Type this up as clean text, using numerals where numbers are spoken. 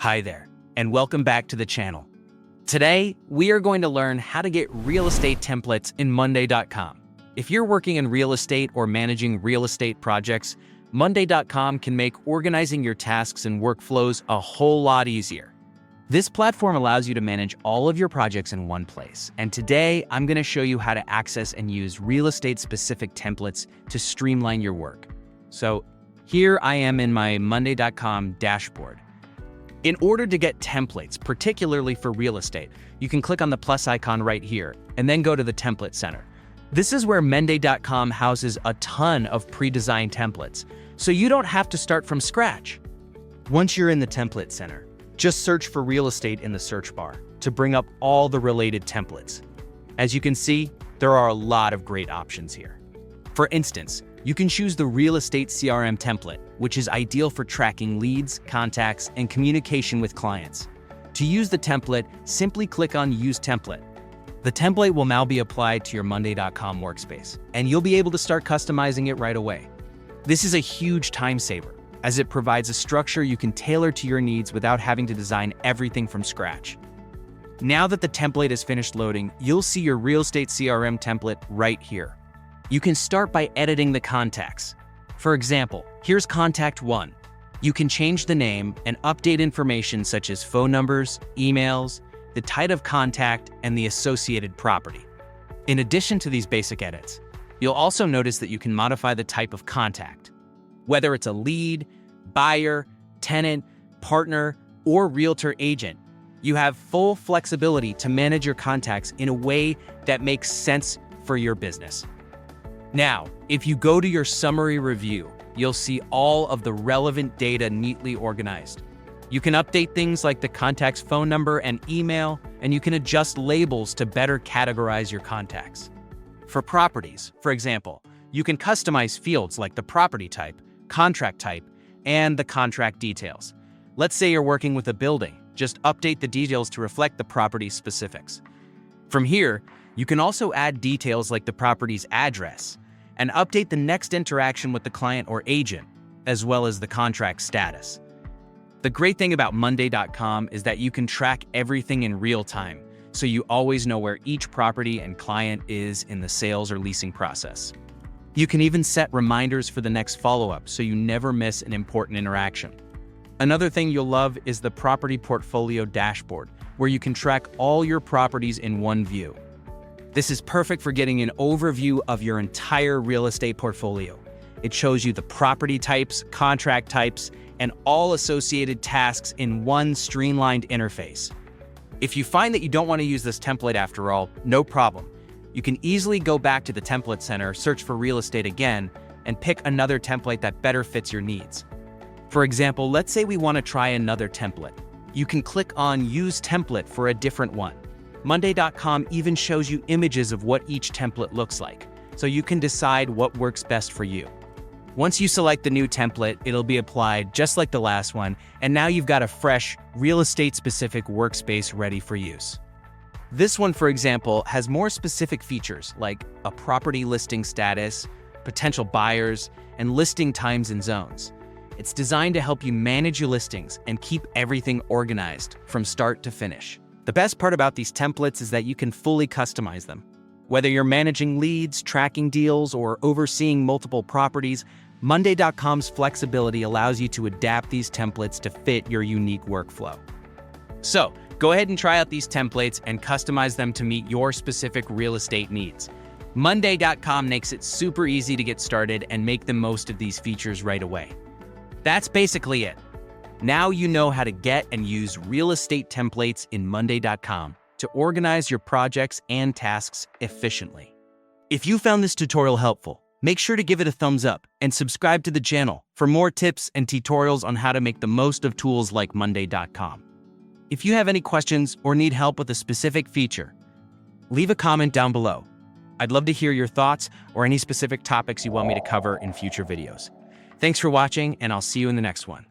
Hi there, and welcome back to the channel. Today, we are going to learn how to get real estate templates in Monday.com. If you're working in real estate or managing real estate projects, Monday.com can make organizing your tasks and workflows a whole lot easier. This platform allows you to manage all of your projects in one place, and today I'm going to show you how to access and use real estate-specific templates to streamline your work. So here I am in my Monday.com dashboard. In order to get templates, particularly for real estate, you can click on the plus icon right here and then go to the Template Center. This is where Monday.com houses a ton of pre-designed templates, so you don't have to start from scratch. Once you're in the Template Center, just search for real estate in the search bar to bring up all the related templates. As you can see, there are a lot of great options here. For instance, you can choose the Real Estate CRM template, which is ideal for tracking leads, contacts, and communication with clients. To use the template, simply click on Use Template. The template will now be applied to your Monday.com workspace, and you'll be able to start customizing it right away. This is a huge time saver, as it provides a structure you can tailor to your needs without having to design everything from scratch. Now that the template is finished loading, you'll see your Real Estate CRM template right here. You can start by editing the contacts. For example, here's Contact 1. You can change the name and update information such as phone numbers, emails, the type of contact, and the associated property. In addition to these basic edits, you'll also notice that you can modify the type of contact. Whether it's a lead, buyer, tenant, partner, or realtor agent, you have full flexibility to manage your contacts in a way that makes sense for your business. Now, if you go to your summary review, you'll see all of the relevant data neatly organized. You can update things like the contact's phone number and email, and you can adjust labels to better categorize your contacts. For properties, for example, you can customize fields like the property type, contract type, and the contract details. Let's say you're working with a building, just update the details to reflect the property's specifics. From here, you can also add details like the property's address and update the next interaction with the client or agent, as well as the contract status. The great thing about Monday.com is that you can track everything in real time, so you always know where each property and client is in the sales or leasing process. You can even set reminders for the next follow-up so you never miss an important interaction. Another thing you'll love is the Property Portfolio Dashboard, where you can track all your properties in one view. This is perfect for getting an overview of your entire real estate portfolio. It shows you the property types, contract types, and all associated tasks in one streamlined interface. If you find that you don't want to use this template after all, no problem. You can easily go back to the Template Center, search for real estate again, and pick another template that better fits your needs. For example, let's say we want to try another template. You can click on Use Template for a different one. Monday.com even shows you images of what each template looks like, so you can decide what works best for you. Once you select the new template, it'll be applied just like the last one, and now you've got a fresh, real estate-specific workspace ready for use. This one, for example, has more specific features like a property listing status, potential buyers, and listing times and zones. It's designed to help you manage your listings and keep everything organized from start to finish. The best part about these templates is that you can fully customize them. Whether you're managing leads, tracking deals, or overseeing multiple properties, Monday.com's flexibility allows you to adapt these templates to fit your unique workflow. So, go ahead and try out these templates and customize them to meet your specific real estate needs. Monday.com makes it super easy to get started and make the most of these features right away. That's basically it. Now you know how to get and use real estate templates in Monday.com to organize your projects and tasks efficiently. If you found this tutorial helpful, make sure to give it a thumbs up and subscribe to the channel for more tips and tutorials on how to make the most of tools like Monday.com. If you have any questions or need help with a specific feature, leave a comment down below. I'd love to hear your thoughts or any specific topics you want me to cover in future videos. Thanks for watching, and I'll see you in the next one.